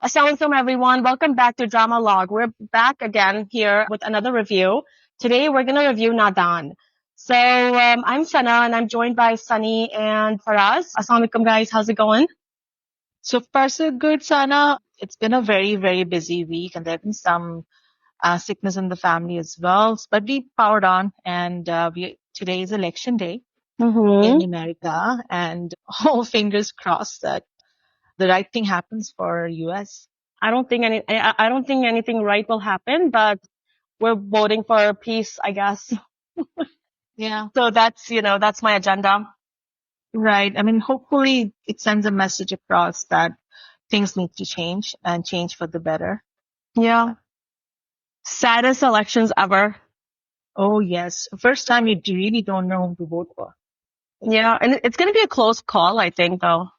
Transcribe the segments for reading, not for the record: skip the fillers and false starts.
Assalamualaikum everyone. Welcome back to Drama Log. We're back again here with another review. Today we're going to review Nadan. I'm Sana and I'm joined by Sunny and Faraz. Assalamualaikum guys. How's it going? So far, so good, Sana. It's been a very, very busy week, and there's been some sickness in the family as well. But we powered on, and today is election day in America, and all fingers crossed that the right thing happens for US. I don't think anything right will happen, but we're voting for peace, I guess. Yeah, So that's my agenda. right. I mean, hopefully it sends a message across that things need to change and change for the better. Yeah. Saddest elections ever. Oh, yes. First time you really don't know who to vote for. Yeah, and it's going to be a close call, I think, though,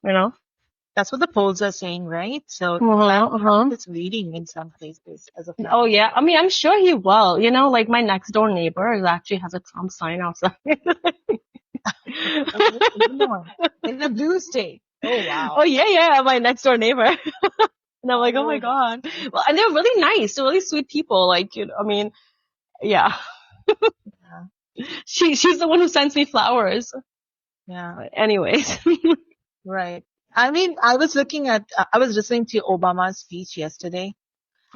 That's what the polls are saying, right? So it's leading in some places as of now. Oh, yeah. I mean, I'm sure he will. Like my next door neighbor actually has a Trump sign outside. In the blue state. Oh, wow. Oh, yeah, my next door neighbor. And I'm like, oh my God. Well, and they're really nice. They're really sweet people. I mean, yeah. She's the one who sends me flowers. Yeah. But anyways. Right. I mean, I was listening to Obama's speech yesterday.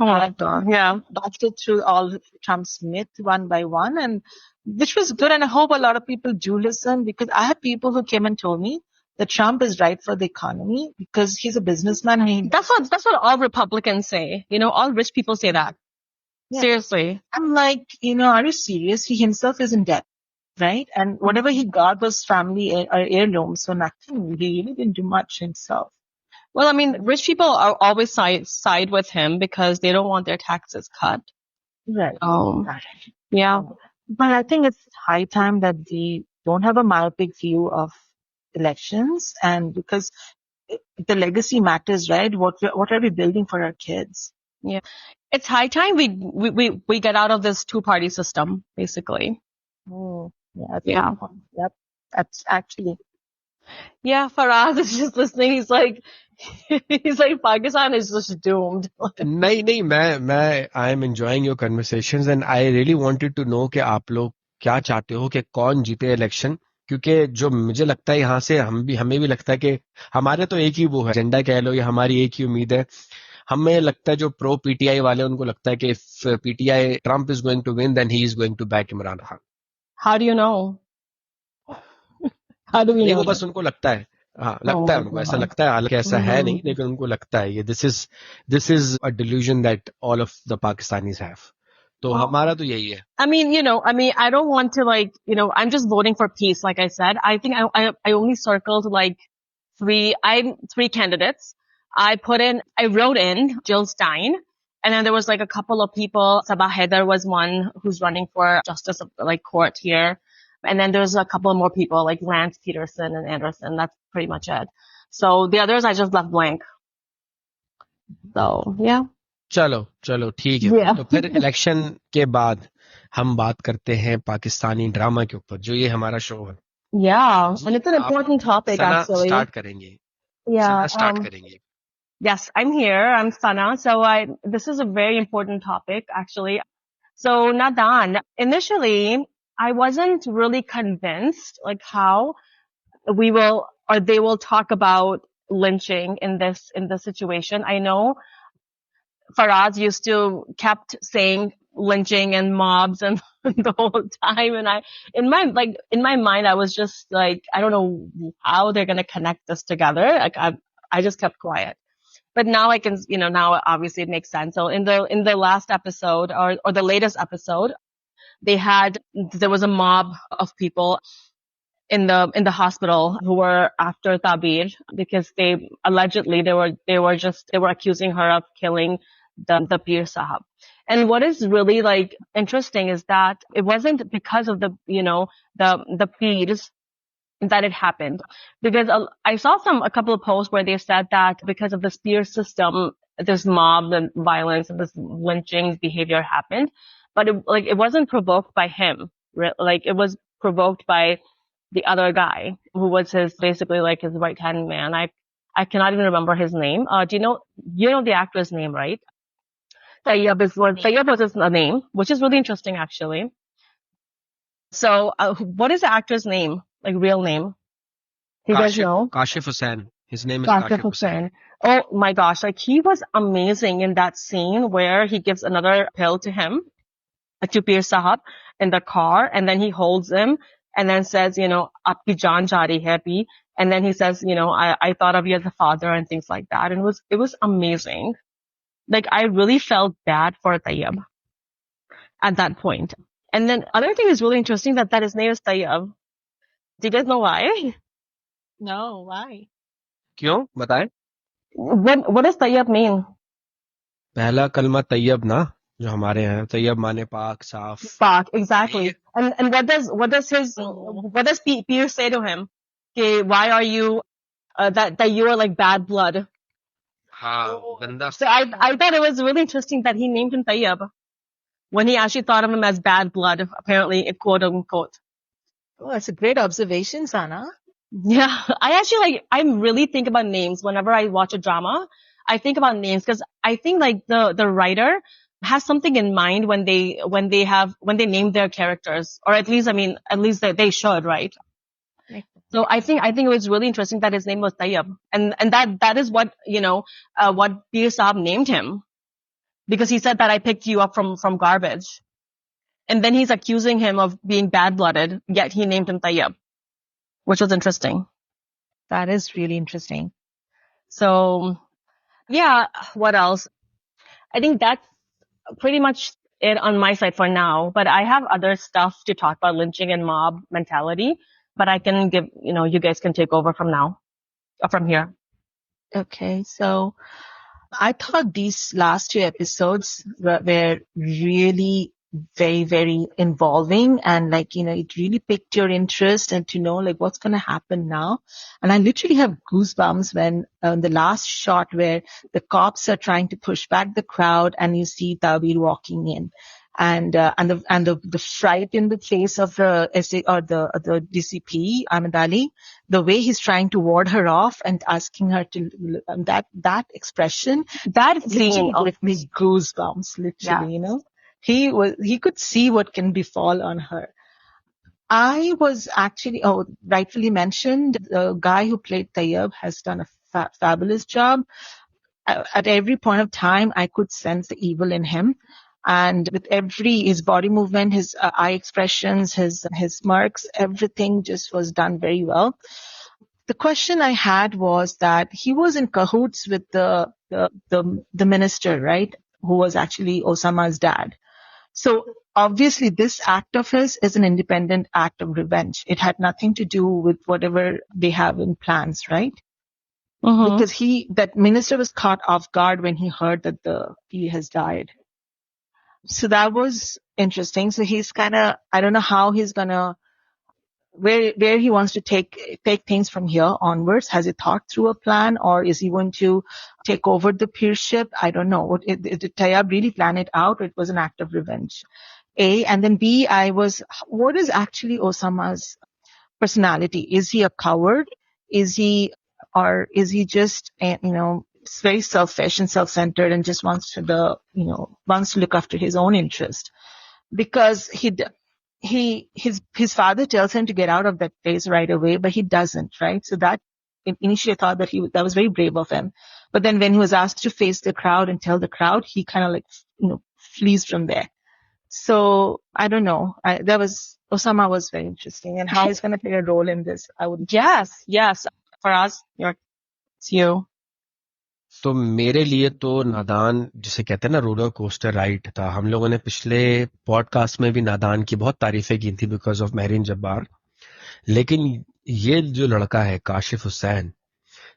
Oh my God. Yeah. Busted through all Trump's myths one by one, and which was good. And I hope a lot of people do listen, because I have people who came and told me that Trump is right for the economy because he's a businessman. And That's what all Republicans say. All rich people say that. Yeah. Seriously. I'm like, are you serious? He himself is in debt, right? And whatever he got was family heirloom, so nothing. He really didn't do much himself. Well, I mean, rich people are always side with him because they don't want their taxes cut. Right. Yeah. But I think it's high time that they don't have a myopic view of elections, and because the legacy matters, right? What are we building for our kids? Yeah. It's high time we get out of this two-party system, basically. Oh, yeah. Yep. That's actually. Yeah, Faraz is just listening. He's like Pakistan is just doomed. नहीं, I am enjoying your conversations and I really wanted to know कि आप लोग क्या चाहते हो कि कौन जीते इलेक्शन, क्योंकि जो मुझे लगता है यहाँ से हमें भी लगता है कि हमारे तो एक ही वो है एजेंडा कह लो या हमारी एक ही उम्मीद है. हमें लगता है जो प्रो पीटीआई वाले उनको लगता है कि if PTI Trump is going to win then he is going to back Imran Khan. How do you know? How do we know? वो बस उनको लगता है. हाँ, लगता है उनको, ऐसा लगता है, हालांकि ऐसा है नहीं, लेकिन उनको लगता है ये this is a delusion that all of the Pakistanis have. तो हमारा तो यही है. I mean, I don't want to I'm just voting for peace. Like I said, I think I only circled three candidates. I wrote in Jill Stein, and then there was a couple of people. Sabah Haider was one who's running for justice of court here. And then there's a couple more people like Lance Peterson and Anderson. That's pretty much it. So the others I just left blank. So yeah. चलो ठीक है. तो फिर election के बाद हम बात करते हैं पाकिस्तानी ड्रामा के ऊपर, जो ये हमारा शो है. Yeah, and it's an important topic actually. Start करेंगे. Yeah. स्टार्ट करेंगे. Yes, I'm here. I'm Sana. So this is a very important topic actually. So Nadan, initially I wasn't really convinced how they will talk about lynching in this situation. I know Faraz kept saying lynching and mobs and the whole time, and in my mind I was just like, I don't know how they're gonna connect this together. I just kept quiet. But now I can, now obviously it makes sense. So in the last episode or the latest episode, there was a mob of people in the hospital who were after Tabir because they allegedly they were accusing her of killing the Pir Sahab. And what is really interesting is that it wasn't because of the Pirs that it happened, because I saw a couple of posts where they said that because of the spear system, this mob and violence and this lynching behavior happened, but it wasn't provoked by him. It was provoked by the other guy who was basically his right hand man. I cannot even remember his name. Do you know the actor's name, right? Tayyab was his name, which is really interesting actually. So, what is the actor's name? Like real name? Do you guys know? Kashif Hussain. His name is Kashif Kashif Hussain. Hussain. Oh my gosh, like he was amazing in that scene where he gives another pill to him, to Pir Sahab in the car, and then he holds him and then says, Aapki jaan ja rahi hai abhi. And then he says, I thought of you as a father and things like that. And it was amazing. Like I really felt bad for Tayyab at that point. And then other thing is really interesting that his name is Tayyab. Do you guys know why? No, why? क्यों? बताएं? What does Tayyab mean? पहला कलमा तैयब ना, जो हमारे हैं, तैयब माने पाक, साफ. Pak, exactly. And what does Peter say to him? Okay, why are you, that you are like bad blood? हाँ, गंदा. So I thought it was really interesting that he named him Tayyab when he actually thought of him as bad blood, apparently, quote unquote. Oh, that's a great observation, Sana. Yeah, I really think about names whenever I watch a drama. I think about names because I think like the writer has something in mind when they name their characters, or at least they should, right? So I think it was really interesting that his name was Tayyab, and that is what what Pir Saab named him, because he said that I picked you up from garbage, and then he's accusing him of being bad-blooded, yet he named him Tayyab, which was interesting. That is really interesting. So, yeah, what else? I think that's pretty much it on my side for now, but I have other stuff to talk about lynching and mob mentality, but I can give, you guys can take over from now, or from here. Okay, so I thought these last 2 episodes were really very, very involving, and it really piqued your interest and to know like what's going to happen now. And I literally have goosebumps when the last shot where the cops are trying to push back the crowd and you see Tabir walking in, and the fright in the face of the SA or the DCP Ahmed Ali, the way he's trying to ward her off and asking her to, that expression, that scene gave me goosebumps, literally, yeah. He could see what can befall on her. I was actually, rightfully mentioned, the guy who played Tayyab has done a fabulous job. At every point of time, I could sense the evil in him. And with his body movement, his eye expressions, his smirks, everything just was done very well. The question I had was that he was in cahoots with the minister, right? Who was actually Osama's dad. So obviously this act of his is an independent act of revenge. It had nothing to do with whatever they have in plans, right? Mm-hmm. Because that minister was caught off guard when he heard that he has died. So that was interesting. So he's I don't know how he's gonna, where he wants to take things from here onwards. Has he thought through a plan, or is he going to take over the peership? I don't know. Did Tayyab really plan it out, or it was an act of revenge? A, and then B, what is actually Osama's personality? Is he a coward? Is he just, very selfish and self-centered and just wants to look after his own interest? Because his father tells him to get out of that place right away, but he doesn't, right? So that initially I thought that was very brave of him. But then when he was asked to face the crowd and tell the crowd, he kind of flees from there. So I don't know. Osama was very interesting, and how he's going to play a role in this. Yes. For us, it's you. तो मेरे लिए तो नादान, जिसे कहते हैं ना, roller coaster ride था. हम लोगों ने पिछले पॉडकास्ट में भी नादान की बहुत तारीफें की थी बिकॉज ऑफ महरीन जब्बार. लेकिन ये जो लड़का है काशिफ हुसैन,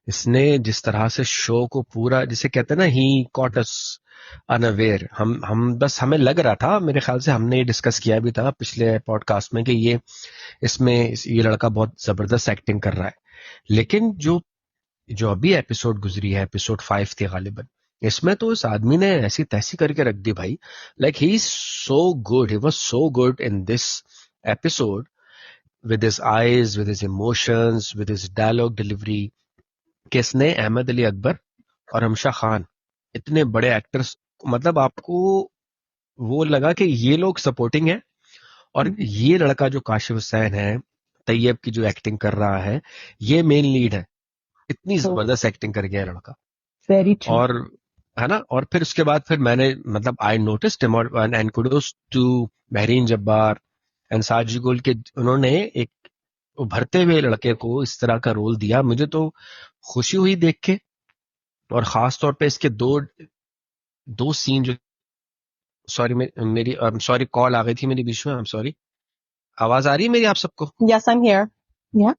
इसने जिस तरह से शो को पूरा, जिसे कहते हैं ना, ही कॉट अस अनअवेयर. हम बस, हमें लग रहा था, मेरे ख्याल से हमने ये डिस्कस किया भी था पिछले पॉडकास्ट में कि ये लड़का बहुत जबरदस्त एक्टिंग कर रहा है. लेकिन जो अभी एपिसोड गुजरी है, एपिसोड 5 थी गालिबन, इसमें तो इस आदमी ने ऐसी तैसी करके रख दी भाई. Like he is so good, he was so good in this episode, with his eyes, with his emotions, with his dialogue delivery. कि इसने अहमद अली अकबर और हमशा खान, इतने बड़े एक्टर्स, मतलब आपको वो लगा कि ये लोग सपोर्टिंग है, और ये लड़का जो काशिफ हुसैन है, तैयब की जो एक्टिंग कर रहा है, ये मेन लीड है। इतनी जबरदस्त एक्टिंग कर गया है लड़का। Very true. और है ना, और फिर उसके बाद फिर मैंने मतलब I noticed him, and kudos to Mahreen Jabbar and Sajid Gul के उन्होंने एक उभरते हुए लड़के को इस तरह का रोल दिया। मुझे तो खुशी हुई देख के, और खास तौर पे इसके दो दो सीन जो, सॉरी मेरी सॉरी कॉल आ गई थी मेरी बीच में, आई एम सॉरी। आवाज आ रही है मेरी आप सबको? Yes, I'm here. Yeah.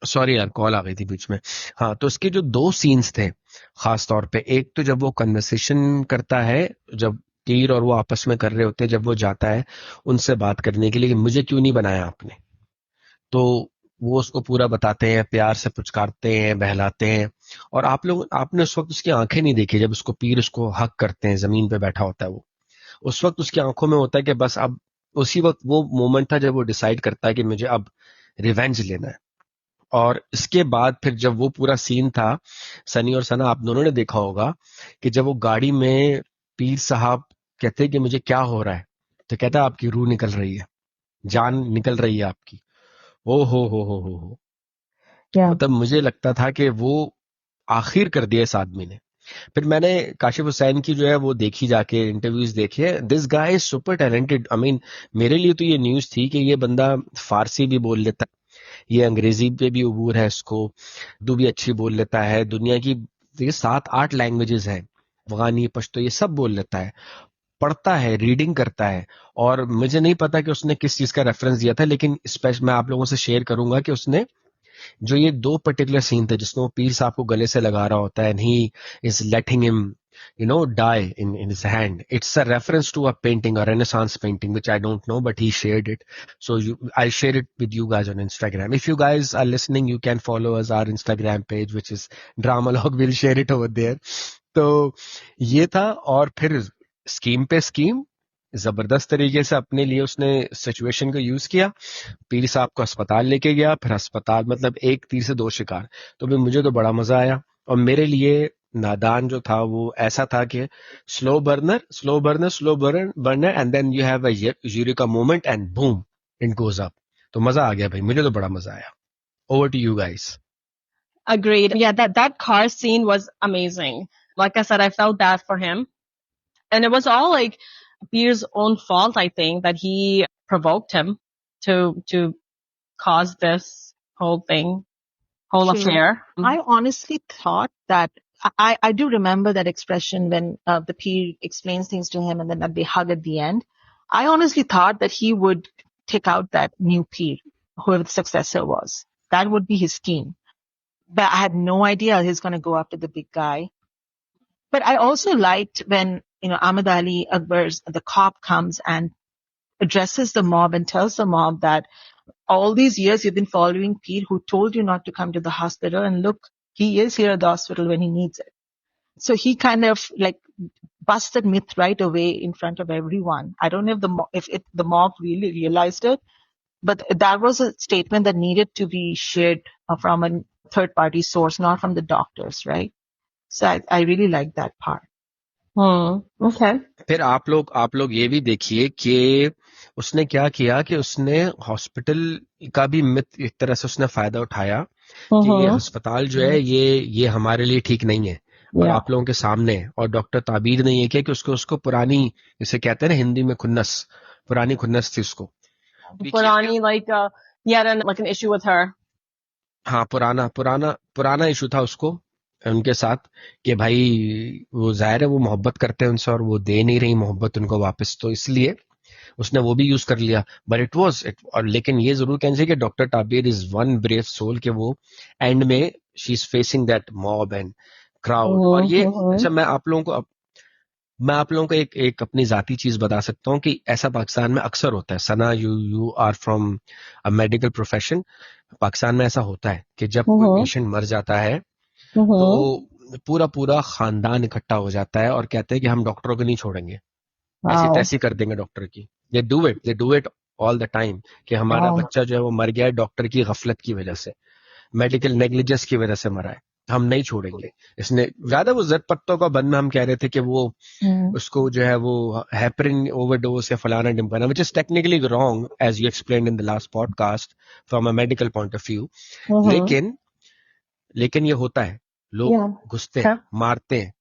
Sorry यार, कॉल आ गई थी बीच में। हाँ, तो इसके जो दो सीन्स थे खास तौर पे, एक तो जब वो कन्वर्सेशन करता है, जब तीर और वो आपस में कर रहे होते हैं, जब वो जाता है उनसे बात करने के लिए कि मुझे क्यों नहीं बनाया आपने, तो वो उसको पूरा बताते हैं, प्यार से पुचकारते हैं, बहलाते हैं। और आपने उस वक्त उसकी आंखें नहीं देखी, जब उसको पीर उसको हक करते हैं, जमीन पे बैठा होता है वो, उस वक्त उसकी आंखों में होता है कि बस अब, उसी वक्त वो मोमेंट था जब वो डिसाइड करता है कि मुझे अब रिवेंज लेना है। और इसके बाद फिर जब वो पूरा सीन था, सनी और सना आप दोनों ने देखा होगा कि जब वो गाड़ी में पीर साहब कहते हैं कि मुझे क्या हो रहा है, तो कहता है आपकी रूह निकल रही है, जान निकल रही है आपकी। ओ हो। Yeah. मतलब मुझे लगता था कि वो आखिर कर दिया इस आदमी ने। फिर मैंने काशिफ हुसैन की जो है वो देखी, जाके इंटरव्यूज देखे। This guy is super talented. I mean मेरे लिए तो ये न्यूज थी कि ये बंदा फारसी भी बोल लेता है, ये अंग्रेजी पे भी अबूर है इसको, उर्दू भी अच्छी बोल लेता है, दुनिया की ये 7-8 लैंग्वेजेस हैं, अफगानी, पश्तो, ये सब बोल लेता है, पढ़ता है, रीडिंग करता है। और मुझे नहीं पता कि उसने किस चीज का रेफरेंस दिया था, लेकिन स्पेशल मैं आप लोगों से शेयर करूंगा कि उसने जो ये दो पर्टिकुलर सीन थे जिसमें वो पीर साहब को गले से लगा रहा होता है, and he is letting him die in his hand. It's a reference to a painting, a Renaissance painting, which I don't know, but he shared it. So I'll share it with you guys on Instagram. If you guys are listening, you can follow us our Instagram page, which is Dramalog. We'll share it over there. तो ये था, और फिर scheme पे scheme, जबरदस्त तरीके से अपने लिए उसने सिचुएशन को यूज किया। पीर साहब को अस्पताल लेके गया, फिर अस्पताल, मतलब एक तीर से दो शिकार। तो भी मुझे तो बड़ा मजा आया। और मेरे लिए नादान जो था वो ऐसा था कि slow burner and then you have a eureka moment and boom it goes up. तो मजा आ गया भाई, मुझे तो बड़ा मजा आया। Over to you guys. Agreed. Yeah, that car scene was amazing. Like I said, I felt bad for him. And it was all like Peer's own fault, I think, that he provoked him to cause this whole thing, whole True. affair. I honestly thought that I do remember that expression when the peer explains things to him and then that they hug at the end. I honestly thought that he would take out that new peer, whoever the successor was. That would be his scheme. But I had no idea he's going to go after the big guy. But I also liked when, Ahmad Ali Akbar's, the cop comes and addresses the mob and tells the mob that all these years you've been following Peer, who told you not to come to the hospital, and look, he is here at the hospital when he needs it. So he kind of like busted myth right away in front of everyone. I don't know if the mob really realized it, but that was a statement that needed to be shared from a third party source, not from the doctors, right? So I really like that part. Okay. फिर आप लोग ये भी देखिए कि उसने क्या किया कि उसने हॉस्पिटल का भी मिथ एक तरह से उसने फायदा उठाया कि ये अस्पताल जो है ये हमारे लिए ठीक नहीं है, और आप लोगों के सामने, और डॉक्टर ताबीर ने ये किया कि उसको पुरानी, इसे कहते हैं ना हिंदी में खुन्नस, पुरानी खुन्नस थी उसको। पुरानी he had an issue with her. हाँ, पुराना इशू था उसको उनके साथ कि भाई वो जाहिर है वो मोहब्बत करते हैं उनसे और वो दे नहीं रही मोहब्बत उनको वापस, तो इसलिए उसने वो भी यूज कर लिया। बट इट वाज और लेकिन ये जरूर कहना चाहिए कि doctor Tabir is one brave soul कि वो एंड में she is facing that mob and crowd. और ये अच्छा, मैं आप लोगों को एक अपनी जाती चीज बता सकता हूँ कि ऐसा पाकिस्तान में अक्सर होता है। Sana, you are from a medical profession. Pakistan में ऐसा होता है कि जब कोई पेशेंट मर जाता है तो पूरा खानदान इकट्ठा हो जाता है और कहते हैं कि हम डॉक्टरों को नहीं छोड़ेंगे, ऐसी तैसी कर देंगे डॉक्टर की। They do it all the time कि हमारा बच्चा जो है वो मर गया है डॉक्टर की गफलत की वजह से, मेडिकल नेग्लिजेंस की वजह से मरा है। हम नहीं छोड़ेंगे। इसने ज्यादा वो जर पत्तों का बंद में हम कह रहे थे कि वो उसको जो है वो हेपरिन ओवरडोज या फलाना डिम्पना, which is technically wrong as you explained in the last podcast from a medical point of view. लेकिन ये होता है, लोग घुसते हैं, मारते हैं।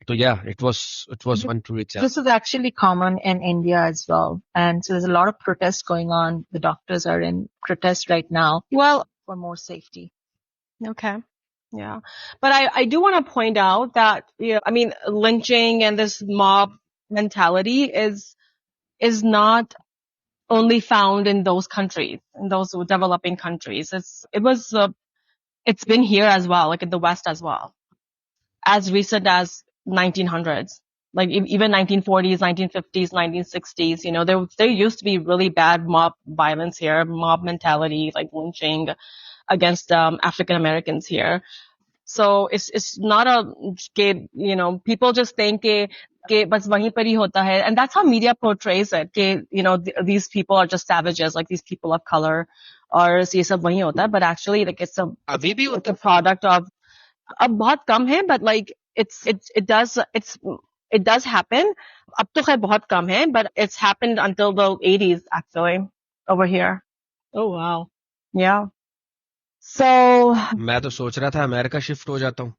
So yeah, it was one to reach out. This is actually common in India as well. And so there's a lot of protests going on. The doctors are in protest right now. Well, for more safety. Okay. Yeah. But I do want to point out that, I mean, lynching and this mob mentality is not only found in those countries, in those developing countries. It's been here as well, like in the West as well, as recent as 1900s, like even 1940s, 1950s, 1960s. There used to be really bad mob violence here, mob mentality, like lynching against African Americans here. So it's not people just think कि बस वहीं पर ही होता है, and that's how media portrays it, कि these people are just savages, like these people of color, और ये सब वहीं होता है, but actually like it's a product of, अब बहुत कम है, but like it does happen. अब तो खैर बहुत कम है, but it's happened until the 80s actually over here. Oh wow. Yeah. So मैं तो सोच रहा था अमेरिका शिफ्ट हो जाता हूँ,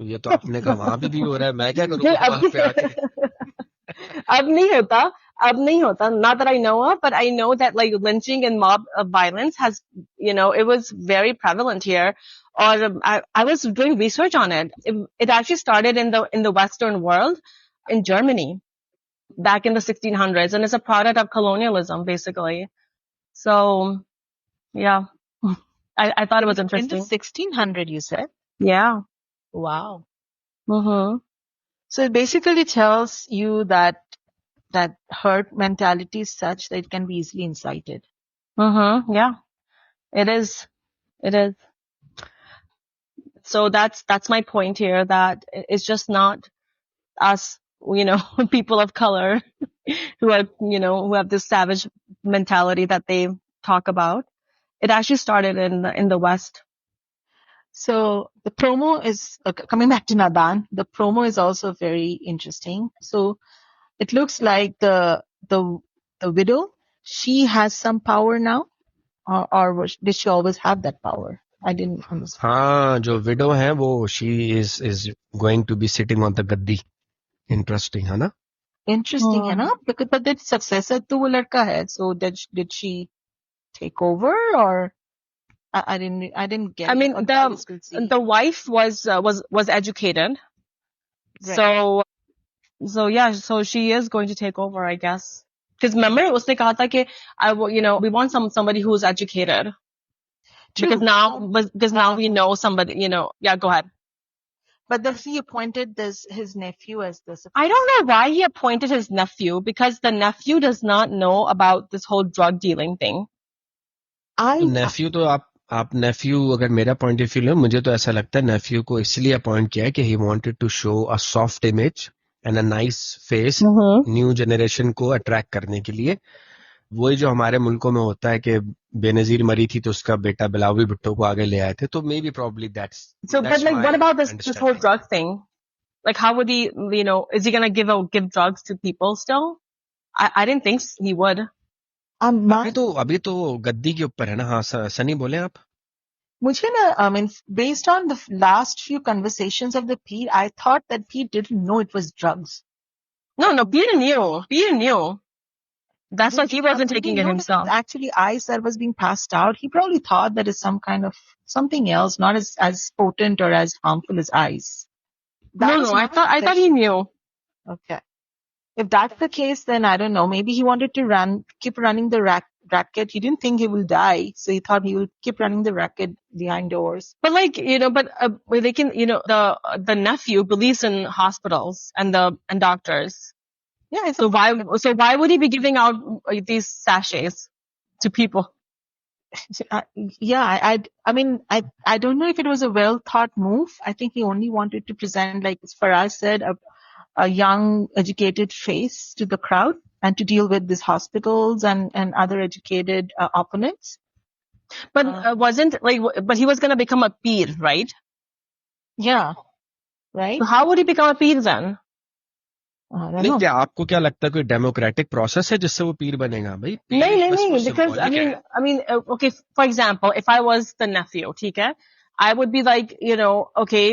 ये तो आपने कहा वहां भी हो रहा है, मैं क्या करूँ वहां पे आके? अब नहीं होता, not that I know of, but I know that like lynching and mob violence has, it was very prevalent here. Or I was doing research on it. It actually started in the Western world, in Germany, back in the 1600s, and it's a product of colonialism, basically. So, yeah, I thought it was interesting. In the 1600s, you said? Yeah. Wow. Mm-hmm. So it basically tells you that herd mentality is such that it can be easily incited. Mm-hmm. Yeah, it is. It is. So that's my point here, that it's just not us, people of color who have this savage mentality that they talk about. It actually started in the West. So the promo is coming back to Nadan. The promo is also very interesting. So it looks like the widow, she has some power now, or did she always have that power? I didn't understand. हाँ, जो widow है वो she is going to be sitting on the Gaddi. Interesting, है ना? Interesting, है ना? But the successor तो वो लड़का है. So did she take over, or I didn't get it. I mean, the wife was educated. Right. So yeah, so she is going to take over, I guess. Because remember, उसने कहा था कि we want somebody who's educated. True. Because now we know somebody, yeah, go ahead. But then he appointed his nephew as this. I don't know why he appointed his nephew, because the nephew does not know about this whole drug dealing thing. Neiphiu तो आप नेफ्यू अगर मेरा point of view लो, मुझे तो ऐसा लगता है नेफ्यू को इसलिए अपॉइंट किया है कि he wanted to show a soft image and a nice face new generation को अट्रैक्ट करने के लिए। वही जो हमारे मुल्कों में होता है कि बेनजीर मरी थी तो उसका बेटा बिलावल भुट्टो को आगे ले आए थे, तो may be probably that's So but like what about this whole drug thing? Like how would he, is he going to give drugs to people still? I didn't think he would. अभी तो गद्दी के ऊपर है ना। हाँ सनी बोले आप। मुझे ना, I mean, based on the last few conversations of the Peer, I thought that Peer didn't know it was drugs. No, Peer knew. That's why he wasn't taking it himself. Actually, ice that was being passed out, he probably thought that is some kind of something else, not as potent or as harmful as ice. No, I thought he knew. Okay. If that's the case, then I don't know. Maybe he wanted to keep running the racket. He didn't think he will die, so he thought he will keep running the racket behind doors. But like, they can, the nephew believes in hospitals and doctors. Yeah. So why would he be giving out these sachets to people? Yeah, I mean, I don't know if it was a well thought move. I think he only wanted to present, like Faraz said, a young, educated face to the crowd and to deal with these hospitals and other educated opponents. But but he was going to become a peer, right? Yeah, right? So how would he become a peer then? I don't नहीं know. क्या आपको क्या लगता है कोई democratic process है जिससे वो पीर बनेगा भाई No, पीर no, बस वो no, because सिंबॉलिक है okay, for example, if I was the nephew, okay, I would be like, okay,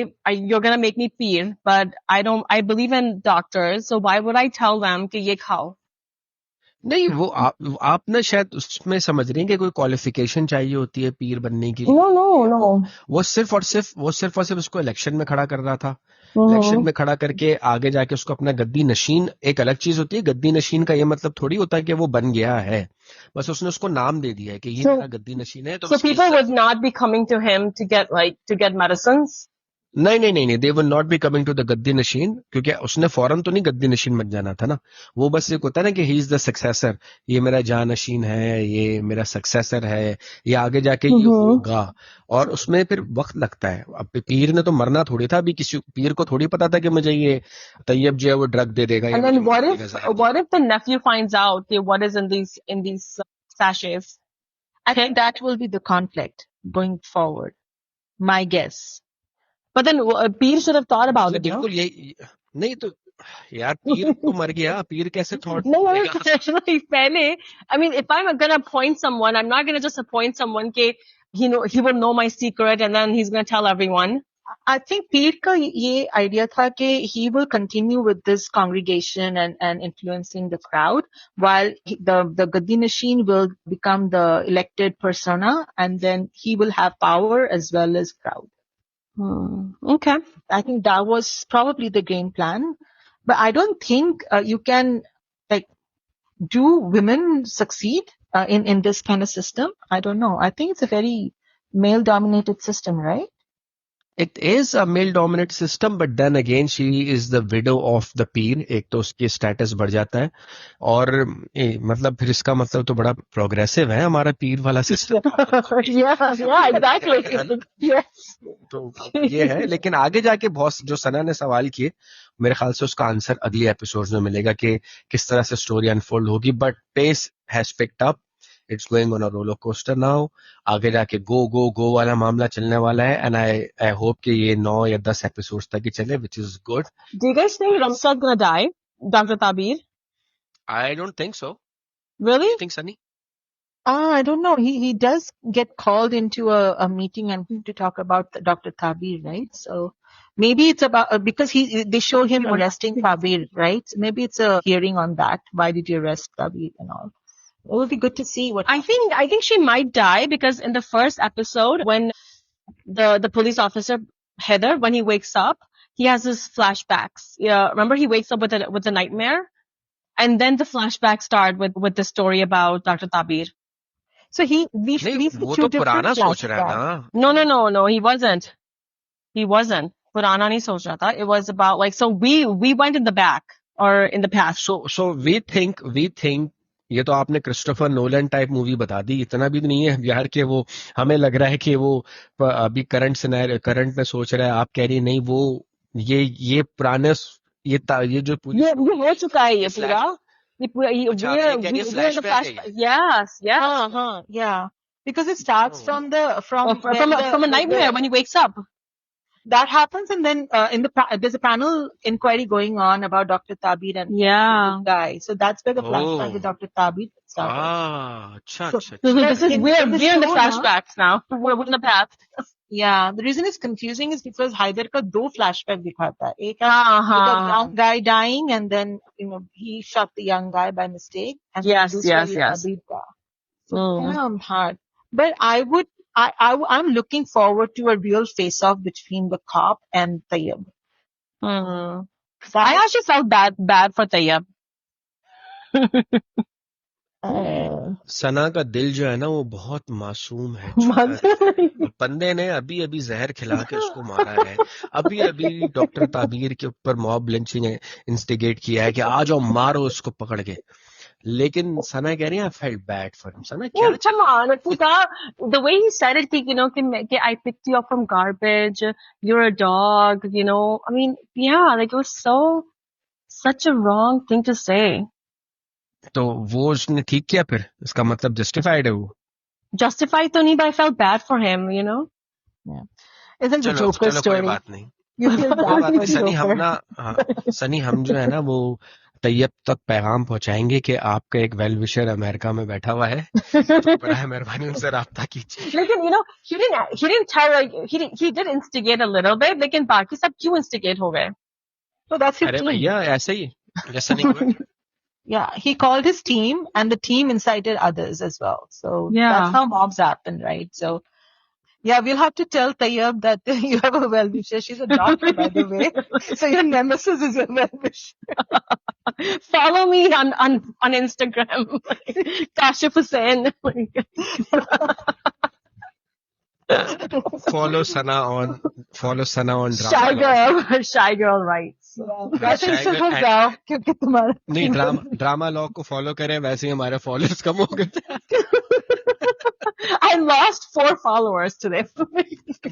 you're gonna make me peer, but I believe in doctors, so why would I tell them कि ये खाओ? नहीं वो आप ना शायद उसमें समझ रही हैं कि कोई क्वालिफिकेशन चाहिए होती है पीर बनने के लिए No. वो सिर्फ उसको इलेक्शन में खड़ा कर रहा था इलेक्शन में खड़ा करके आगे जाके उसको अपना गद्दी नशीन एक अलग चीज होती है गद्दी नशीन का ये मतलब थोड़ी होता है कि वो बन गया है बस उसने उसको नाम दे दिया है कि ये So- मेरा गद्दी नशीन है तो So उसकी people इज्जत- would not be coming to him to get medicines? नहीं they will not be coming to the गद्दी नशीन क्योंकि उसने फौरन तो नहीं गद्दी नशीन बन जाना था ना वो बस एक होता है ना कि ही इज द सक्सेसर ये मेरा जानशीन है ये मेरा सक्सेसर है ये आगे जाके ये होगा और उसमें फिर वक्त लगता है अब पीर ने तो मरना थोड़ी था अभी किसी पीर को थोड़ी पता था कि मुझे ये तैयब जो है वो ड्रग दे देगा And then what if the nephew finds out what is in these sachets? I think that will be the conflict going forward. My guess. But then Peer should have thought about it, no? बिल्कुल यही नहीं तो यार पीर तो मर गया पीर कैसे thought No, like पहले, I mean, if I'm gonna appoint someone, I'm not gonna just appoint someone ke he will know my secret and then he's gonna tell everyone. I think Peer का ये idea था कि he will continue with this congregation and influencing the crowd while the Gaddi Nashin will become the elected persona and then he will have power as well as crowd. Okay. I think that was probably the game plan. But I don't think you can like do women succeed in this kind of system. I don't know. I think it's a very male dominated system, right? It is a male dominant system but then again she is the widow of the पीर एक तो उसकी status बढ़ जाता है और मतलब फिर इसका मतलब तो बड़ा प्रोग्रेसिव है हमारा पीर वाला सिस्टम yeah, exactly. Yes. तो ये है लेकिन आगे जाके बहुत जो सना ने सवाल किए मेरे ख्याल से उसका आंसर अगले एपिसोड्स में मिलेगा कि किस तरह से स्टोरी अनफोल्ड होगी but pace has picked up it's going on a roller coaster now आगे जाके गो वाला मामला चलने वाला है एंड आई होप कि ये 9 या 10 एपिसोड्स तक ही चले which is good Do you guys think Ramsad's gonna die? Dr. Tabir? I don't think so Really? Think Sunny I don't know. He does get called into a meeting and to talk about Dr. Tabir, right? So maybe it's about because they show him arresting Tabir, right? Maybe it's a hearing on that. Why did you arrest Tabir and all? It would be good to see what. I think she might die because in the first episode when the police officer Heather when he wakes up he has his flashbacks. Yeah, remember he wakes up with a nightmare, and then the flashbacks start with the story about Dr. Tabir. So we see वो two तो पुराना different सोच रहा है flashbacks. ना No, he wasn't. पुराना नहीं सोच रहा था. It was about like so we went in the back or in the past. so we think ये तो आपने क्रिस्टोफर नोलन टाइप मूवी बता दी इतना भी नहीं है यार कि वो हमें लग रहा है कि वो अभी करंट में सोच रहा है आप कह रही नहीं वो ये पुराने ये जो ये हो चुका है ये पूरा अच्छा, ये कह रही है flashback है ये। yes Yeah. Because it starts Oh. from a nightmare when he wakes up. that happens, and then there's a panel inquiry going on about Dr. Tabir and Yeah. the guy. So that's where the flashback Oh. with Dr. Tabir started. अच्छा So- अच्छा So this is we're in the show now- flashbacks now. We're in the past. Yeah, the reason it's confusing is because Haider का दो flashback दिखाता है. एक है Uh-huh. with a young guy dying, and then he shot the young guy by mistake. And Yes, दूसरा yes, ये yes. Tabir का. So Mm. kind of hard. But I'm looking forward to a real face-off between the cop and Tayyib. Hmm. I actually felt bad for Tayyab. सना का दिल जो है ना वो बहुत मासूम है छोटा है। बंदे ने अभी जहर खिला के उसको मारा है अभी डॉक्टर ताबीर के ऊपर मॉब लिंचिंग इंस्टिगेट किया है कि आ जाओ मारो उसको पकड़ के लेकिन सना कह रही है I felt bad for him Sana क्या Oh, come on, Atika. The way he said it, कि I picked you up from garbage. You're a dog, I mean, yeah, like it was such a wrong thing to say. तो वो उसने ठीक किया फिर इसका मतलब जस्टिफाइड है वो Justified तो नहीं, but I felt bad for him, It's like the चलो Joker चलो कोई story. बात नहीं, You feel कोई bad बात for नहीं सनी, हम Joker. ना सनी हम जो है ना वो तैयब तक पैगाम पहुंचाएंगे कि आपका एक वेल विशर अमेरिका में बैठा हुआ है, तो बराह मेहरबानी उनसे राब्ता कीजिए। लेकिन he didn't tell, like, he did instigate a little bit, लेकिन बाकी सब क्यों instigate हो गए? So that's his अरे team. भैया ऐसे ही जैसा नहीं हुआ। Yeah, he called his team and the team incited others as well. So Yeah. that's how mobs happen, right? So yeah, we'll have to tell Tayyab that you have a well-wisher. She's a doctor, by the way. So your nemesis is a well-wisher. Follow me on Instagram, Kashif Hussain. Follow Sana on Shy Drama girl, Shy girl writes. वैसे ही Shy सिर्फ girl हो जाओ क्योंकि तुम्हारा नहीं, drama law को follow करें, वैसे ही हमारे फॉलोअर्स कम हो गए। I lost 4 followers today.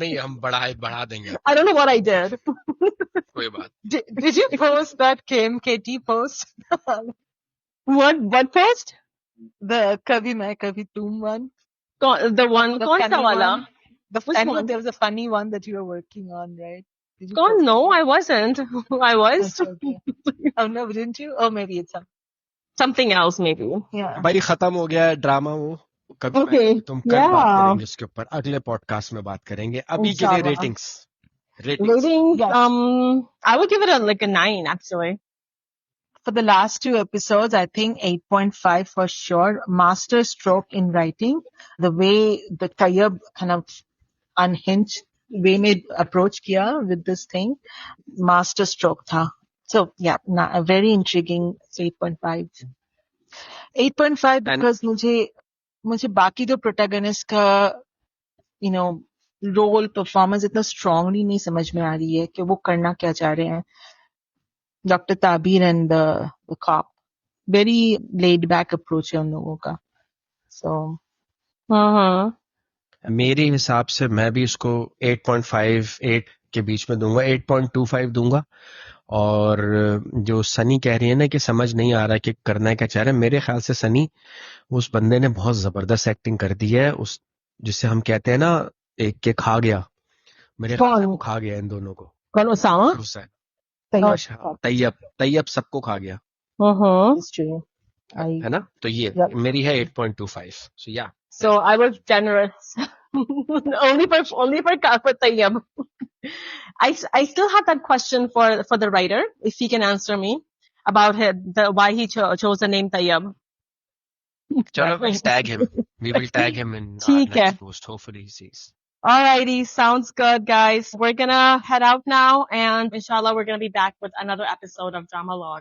नहीं, हम बढ़ा देंगे, I don't know what I did. कोई बात। Did you post that KMKT post? What post? The Kabhi Main Kabhi Tum one? The one, The kaun sa funny wala? one? Which I know one? there was a funny one that you were working on, right? Did you God, post no, that? I wasn't. I was. Okay. Oh no, didn't you? Oh, maybe it's Something else, maybe. yeah. भाई खत्म हो गया है drama, वो कभी Okay, तुम कल बात yeah. करेंगे उसके ऊपर, अगले पॉडकास्ट में बात करेंगे। अभी के लिए Inshallah. Ratings Rating, Yes. I would give it a 9, actually. For the last 2 episodes, I think 8.5 for sure. Master stroke in writing. The way the Tayyab kind of unhinged way में approach किया with this thing, master stroke था. So yeah, a very intriguing 8.5. 8.5 because मुझे बाकी जो protagonist का role performance इतना strongly नहीं समझ में आ रही है कि वो करना क्या चाह रहे हैं. Dr. Tabir and the cop. Very laid back approach है उन लोगों का. So मेरे हिसाब से मैं भी इसको 8.5 8 के बीच में दूंगा, 8.25 दूंगा। और जो सनी कह रही है ना कि समझ नहीं आ रहा कि करना क्या चाह रहे हैं, मेरे ख्याल से सनी उस बंदे ने बहुत जबरदस्त एक्टिंग कर दी है, उस जिससे हम कहते हैं ना एक के खा गया, मेरे ख्याल से वो खा गया इन दोनों को। कौन, उसामा? तैयब सबको खा गया। it's true. है ना, तो ये मेरी है 8.25. So yeah. So I was generous. only for Tayyab. I still have that question for the writer, if he can answer me about why he chose the name Tayyab. Chalo, we'll tag him. We will tag him in our next post. Hopefully he sees. Alrighty, sounds good, guys. We're gonna head out now, and inshallah, we're gonna be back with another episode of Drama Log.